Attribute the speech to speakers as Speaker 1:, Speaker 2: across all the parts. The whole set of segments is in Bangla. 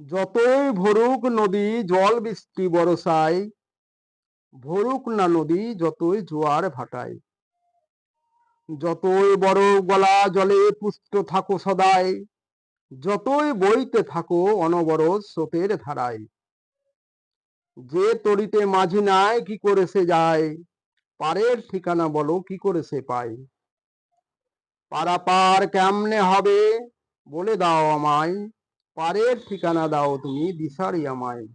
Speaker 1: যতই ভরুক নদী জল বৃষ্টি বরসায়, ভরুক না নদী যতই জোয়ার ভাটায়। যতই বড় গলা জলে পুষ্ট থাকো সদাই, যতই বইতে থাকো অনবরত স্রোতের ধারায়। যে তরিতে মাঝি নাই কি করে সে যায়, পারের ঠিকানা বলো কি করে সে পায়। পারাপার কেমনে হবে বলে দাও আমায়, পারের ঠিকানা দাও তুমি দিশারি আমায়।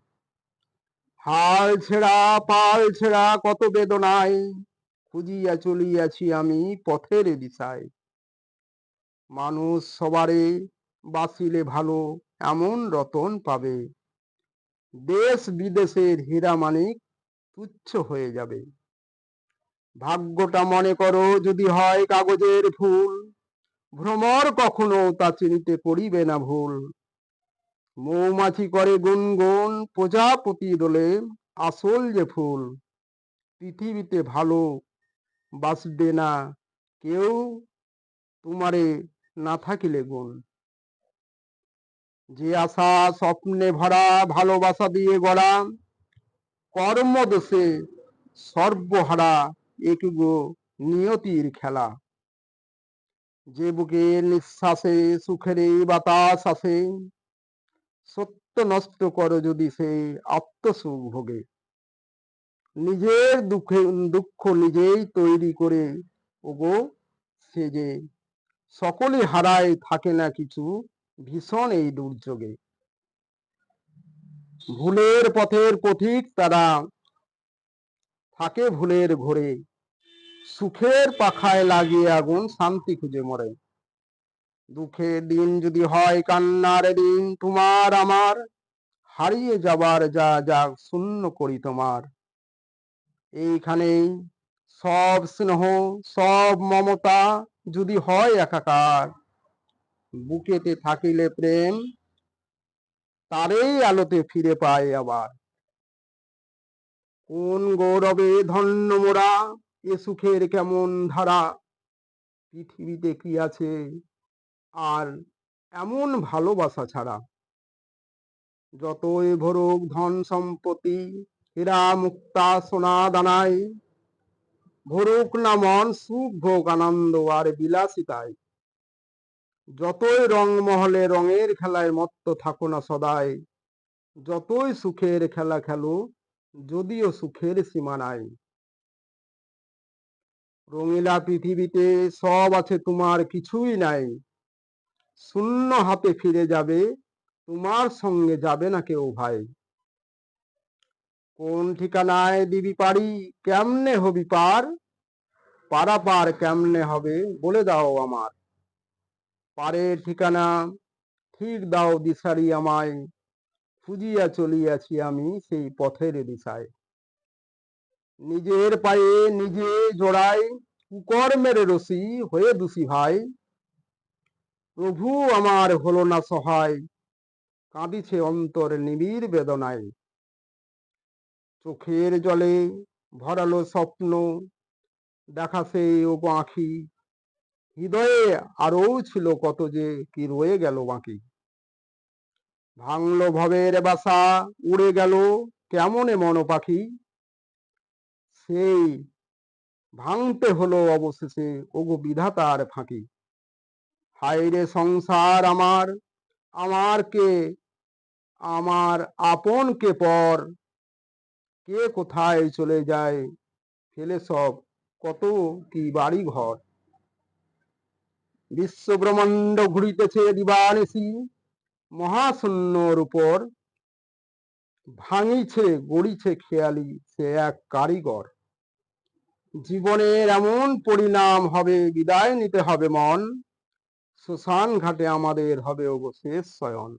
Speaker 1: হাল ছেড়া পাল ছেড়া কত বেদনায়, খুঁজিয়া চলিয়াছি আমি পথের দিশায়। মানুষ সবারে বাঁচিলে ভালো এমন রতন পাবে, দেশ বিদেশের হীরা মানিক তুচ্ছ হয়ে যাবে। ভাগ্যটা মনে করো যদি হয় কাগজের ফুল, ভ্রমর কখনো তা চিনিতে করিবে না ভুল। মৌমাছি করে গুনগুন প্রজাপতি দোলে, আসল যে ফুল পৃথিবীতে ভালো বাসবে না কেউ তোমারে না থাকিলে গুণ। যে আশা স্বপ্নে ভরা ভালোবাসা দিয়ে গড়া, কর্মদোষে সর্বহারা একগো নিয়তির খেলা। যে বুকে নিঃশ্বাসে সুখের বাতাস আসে, সত্য নষ্ট করো যদি সে আত্মসুখ ভোগে। নিজের দুঃখ নিজেই তৈরি করে ওগো সে যে সকলে হারায় থাকে না কিছু ভীষণ এই দুর্যোগে। ভুলের পথের পথিক তারা থাকে ভুলের ঘোরে, সুখের পাখায় লাগিয়ে আগুন শান্তি খুঁজে মরে। দুঃখের দিন যদি হয় কান্নার দিন তোমার আমার, হারিয়ে যাবার যা যা শূন্য করি তোমার। এইখানেই সব স্নেহ সব মমতা যদি হয় একাকার, বুকেতে থাকিলে প্রেম তারেই আলোতে ফিরে পায় আবার। কোন গৌরবে ধন্য মোরা এ সুখের কেমন ধারা, পৃথিবীতে কি আছে আর এমন ভালোবাসা ছাড়া। যতই ভরুক ধন সম্পত্তি হীরা মুক্তা সোনা দানায়, ভরুক না মন সুখ ভোগ আনন্দ আর বিলাসিতায়। যতই রং মহলে রঙের খেলায় মত্ত থাকো না সদাই, যতই সুখের খেলা খেলো যদিও সুখের সীমা নাই। রঙিলা পৃথিবীতে সব আছে তোমার কিছুই নাই, শূন্য হাতে ফিরে যাবে তোমার সঙ্গে যাবে না কেউ ভাই। কোন ঠিকানায় দিবি পারি কেমনে হবি পার, পারাপার কেমনে হবে বলে দাও আমার। পারের ঠিকানা ঠিক দাও দিশারি আমায়, খুঁজিয়া চলিয়াছি আমি সেই পথের দিশায়। নিজের পায়ে নিজে জোড়াই কুকর্মের রশি হয়ে দোষী ভাই। প্রভু আমার হলো না সহায়, কাঁদিছে অন্তর নিবিড় বেদনায়। চোখের জলে ভরালো স্বপ্ন দেখা সেই ও আঁখি, হৃদয়ে আরও ছিল কত যে কি রয়ে গেল বাকি। ভাঙলো ভবের বাসা উড়ে গেল কেমন মন পাখি, সেই ভাঙতে হলো অবশেষে ওগো বিধাতার ফাঁকি। হায়রে সংসার আমার, আমার কে আমার আপন কে পর, কে কোথায় চলে যায় ফেলে সব কত কি বাড়ি ঘর। বিশ্ব ব্রহ্মাণ্ড ঘুরিতেছে দিবানিশি, মহাশূন্যর উপর ভাঙিছে গড়িছে খেয়ালি সে এক কারিগর। জীবনের এমন পরিণাম হবে বিদায় নিতে হবে মন, শ্মশান ঘাটে আমাদের হবে অবশেষ শয়ন।